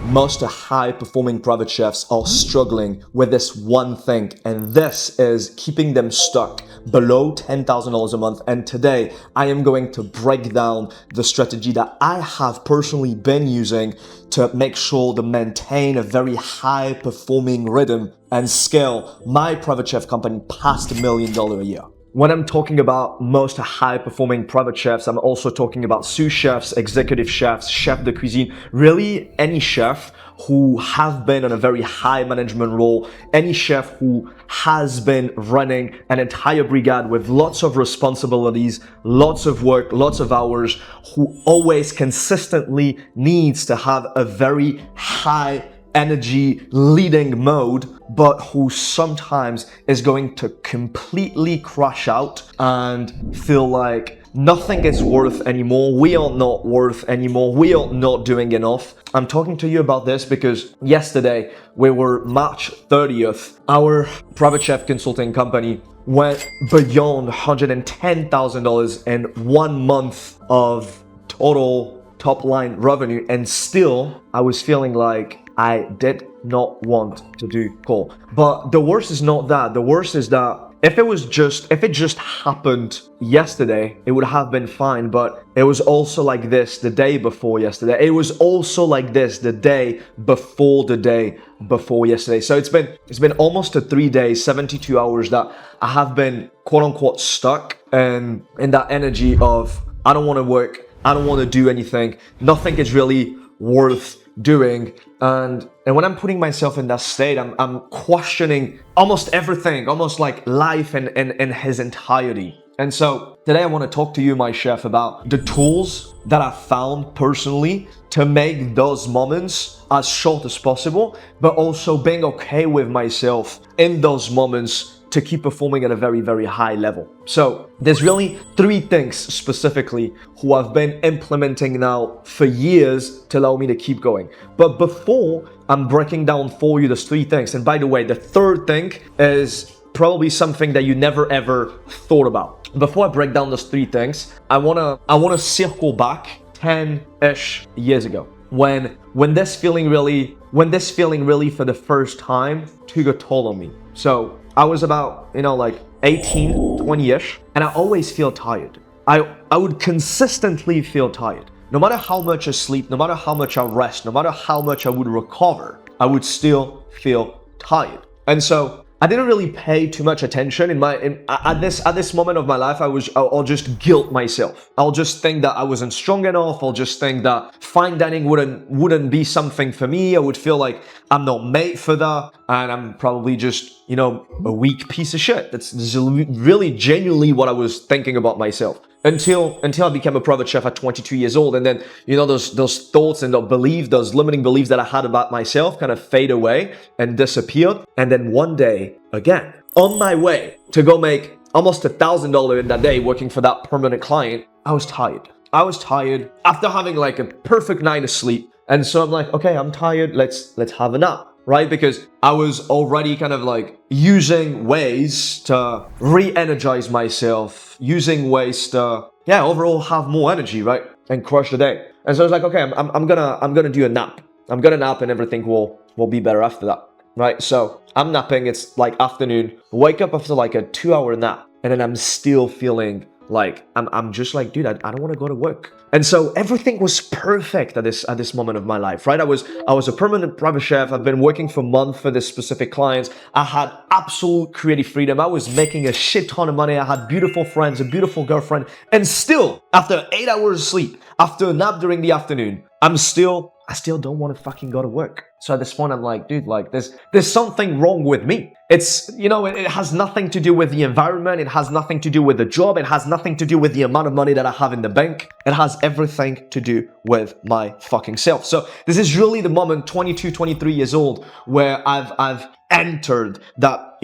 most high-performing private chefs are struggling with this one thing, and this is keeping them stuck below $10,000 a month. And today, I am going to break down the strategy that I have personally been using to make sure to maintain a very high-performing rhythm and scale my private chef company past $1 million a year. When I'm talking about most high-performing private chefs, I'm also talking about sous chefs, executive chefs, chef de cuisine, really any chef who have been in a very high management role, any chef who has been running an entire brigade with lots of responsibilities, lots of work, lots of hours, who always consistently needs to have a very high energy leading mode, but who sometimes is going to completely crash out and feel like nothing is worth anymore. We are not worth anymore. We are not doing enough. I'm talking to you about this because yesterday we were March 30th. Our private chef consulting company went beyond $110,000 in 1 month of total top line revenue. And still I was feeling like I did not want to do call. But the worst is not that. The worst is that if it just happened yesterday, it would have been fine. But it was also like this the day before yesterday. It was also like this the day before yesterday. So it's been almost 3 days, 72 hours that I have been quote unquote stuck in that energy of I don't want to work, I don't want to do anything, nothing is really worth doing. And when I'm putting myself in that state, I'm questioning almost everything, almost like life in his entirety. And so today I want to talk to you, my chef, about the tools that I found personally to make those moments as short as possible, but also being okay with myself in those moments to keep performing at a very, very high level. So there's really 3 things specifically who I've been implementing now for years to allow me to keep going. But before I'm breaking down for you those 3 things, and by the way, the third thing is probably something that you never ever thought about. Before I break down those 3 things, I wanna circle back 10-ish years ago when this feeling really for the first time took a toll on me. So I was about, like 18, 20-ish, and I always feel tired. I would consistently feel tired. No matter how much I sleep, no matter how much I rest, no matter how much I would recover, I would still feel tired. And so I didn't really pay too much attention at this moment of my life. I'll just guilt myself. I'll just think that I wasn't strong enough. I'll just think that fine dining wouldn't be something for me. I would feel like I'm not made for that, and I'm probably just a weak piece of shit. That's really genuinely what I was thinking about myself until I became a private chef at 22 years old, and then those thoughts and those limiting beliefs that I had about myself kind of fade away and disappeared. And then one day, again, on my way to go make almost $1,000 in that day working for that permanent client, I was tired. I was tired after having like a perfect night of sleep. And so I'm like, okay, I'm tired. Let's have a nap, right? Because I was already kind of like using ways to re-energize myself, using ways to, overall have more energy, right? And crush the day. And so I was like, okay, I'm gonna do a nap. I'm gonna nap and everything will be better after that, right? So I'm napping. It's like afternoon. Wake up after like a 2-hour nap, and then I'm still feeling like I'm just like, dude, I don't want to go to work. And so everything was perfect at this moment of my life, right? I was a permanent private chef. I've been working for months for this specific clients. I had absolute creative freedom. I was making a shit ton of money. I had beautiful friends, a beautiful girlfriend, and still, after 8 hours of sleep, after a nap during the afternoon, I still don't want to fucking go to work. So at this point, I'm like, dude, like there's something wrong with me. It's, it has nothing to do with the environment. It has nothing to do with the job. It has nothing to do with the amount of money that I have in the bank. It has everything to do with my fucking self. So this is really the moment, 22, 23 years old, where I've entered that,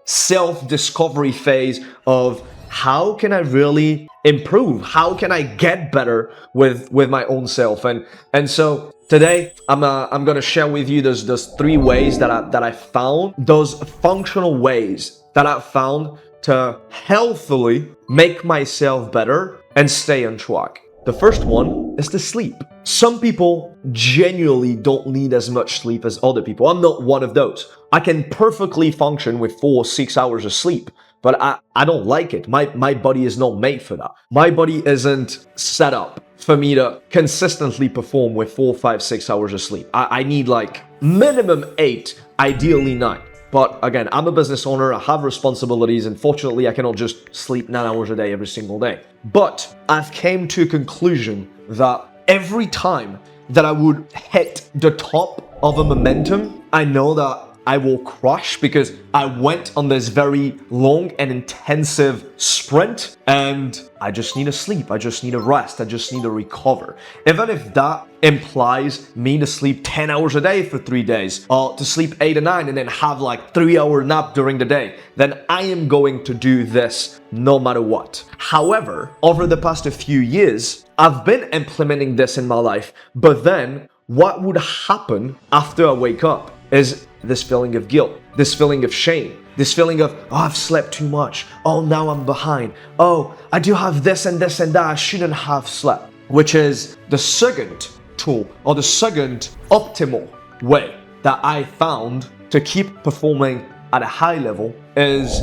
self-discovery phase of how can I really improve? How can I get better with my own self? And so today I'm gonna share with you those 3 ways that I found, those functional ways that I found to healthily make myself better and stay on track. The first one is the sleep. Some people genuinely don't need as much sleep as other people. I'm not one of those. I can perfectly function with 4 or 6 hours of sleep, but I don't like it. My body is not made for that. My body isn't set up for me to consistently perform with 4, 5, 6 hours of sleep. I need like minimum 8, ideally 9. But again, I'm a business owner, I have responsibilities, and fortunately I cannot just sleep 9 hours a day every single day. But I've came to a conclusion that every time that I would hit the top of a momentum, I know that I will crash because I went on this very long and intensive sprint and I just need to sleep, I just need to rest, I just need to recover. Even if that implies me to sleep 10 hours a day for 3 days or to sleep 8 or 9 and then have like 3-hour nap during the day, then I am going to do this no matter what. However, over the past few years, I've been implementing this in my life, but then what would happen after I wake up is this feeling of guilt, this feeling of shame, this feeling of, oh, I've slept too much. Oh, now I'm behind. Oh, I do have this and this and that. I shouldn't have slept, which is the second tool or the second optimal way that I found to keep performing at a high level is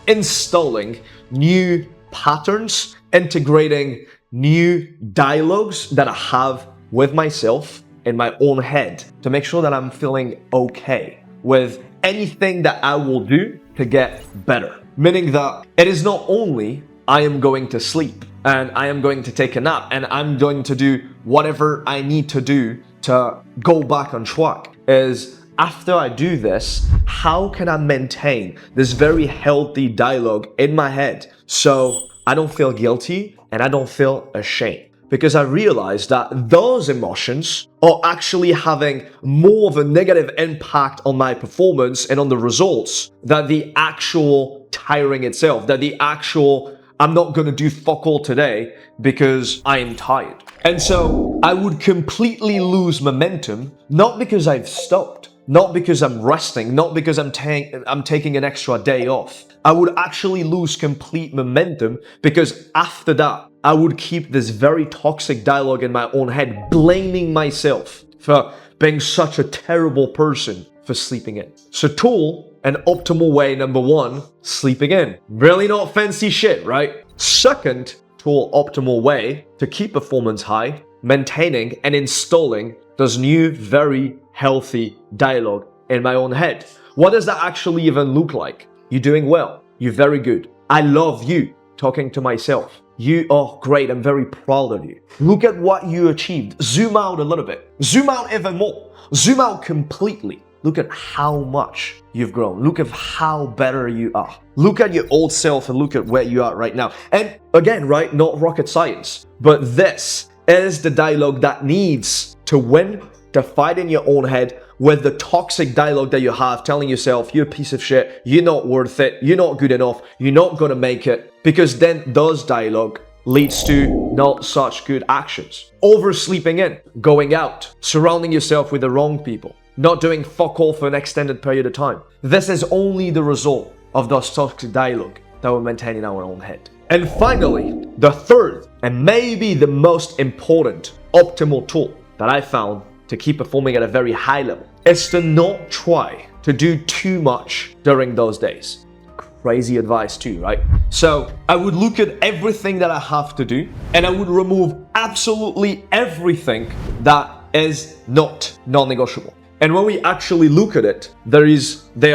installing new patterns, integrating new dialogues that I have with myself in my own head to make sure that I'm feeling okay with anything that I will do to get better. Meaning that it is not only I am going to sleep and I am going to take a nap and I'm going to do whatever I need to do to go back on track, is after I do this, how can I maintain this very healthy dialogue in my head so I don't feel guilty and I don't feel ashamed? Because I realized that those emotions are actually having more of a negative impact on my performance and on the results than the actual tiring itself, that the actual, I'm not going to do fuck all today because I am tired. And so I would completely lose momentum, not because I've stopped, not because I'm resting, not because I'm taking an extra day off. I would actually lose complete momentum because after that, I would keep this very toxic dialogue in my own head, blaming myself for being such a terrible person for sleeping in. So tool and optimal way, number 1, sleeping in. Really not fancy shit, right? Second tool optimal way to keep performance high, maintaining and installing this new very healthy dialogue in my own head. What does that actually even look like? You're doing well. You're very good. I love you. Talking to myself. You are great. I'm very proud of you. Look at what you achieved. Zoom out a little bit. Zoom out even more. Zoom out completely. Look at how much you've grown. Look at how better you are. Look at your old self and look at where you are right now. And again, right, not rocket science, but this is the dialogue that needs to win, to fight in your own head with the toxic dialogue that you have telling yourself you're a piece of shit, you're not worth it, you're not good enough, you're not gonna make it, because then those dialogue leads to not such good actions. Oversleeping in, going out, surrounding yourself with the wrong people, not doing fuck all for an extended period of time. This is only the result of those toxic dialogue that we're maintaining in our own head. And finally, the third and maybe the most important optimal tool that I found to keep performing at a very high level is to not try to do too much during those days. Crazy advice too, right? So I would look at everything that I have to do and I would remove absolutely everything that is not non-negotiable. And when we actually look at it, there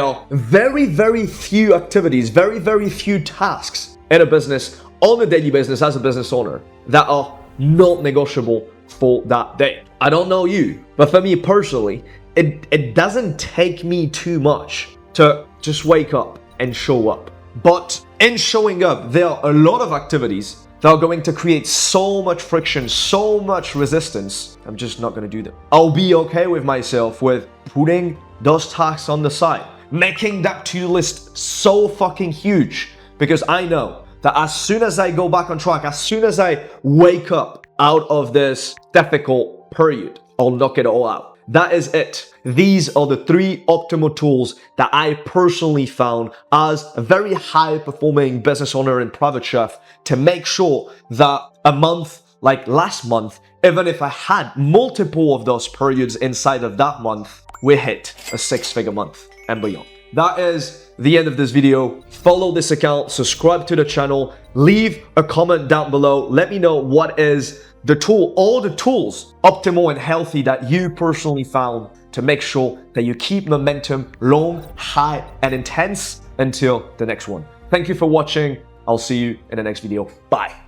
are very, very few activities, very, very few tasks in a business, on a daily business as a business owner, that are not negotiable for that day. I don't know you, but for me personally, it doesn't take me too much to just wake up and show up. But in showing up, there are a lot of activities that are going to create so much friction, so much resistance. I'm just not going to do them. I'll be okay with myself with putting those tasks on the side, making that to-do list so fucking huge, because I know that as soon as I go back on track, as soon as I wake up out of this difficult period, I'll knock it all out. that is it. These are the 3 optimal tools that I personally found as a very high performing business owner and private chef to make sure that a month like last month, even if I had multiple of those periods inside of that month, we hit a 6-figure month and beyond. That is the end of this video. Follow this account, subscribe to the channel, leave a comment down below. Let me know what is the tool, all the tools, optimal and healthy, that you personally found to make sure that you keep momentum long, high, and intense until the next one. Thank you for watching. I'll see you in the next video. Bye.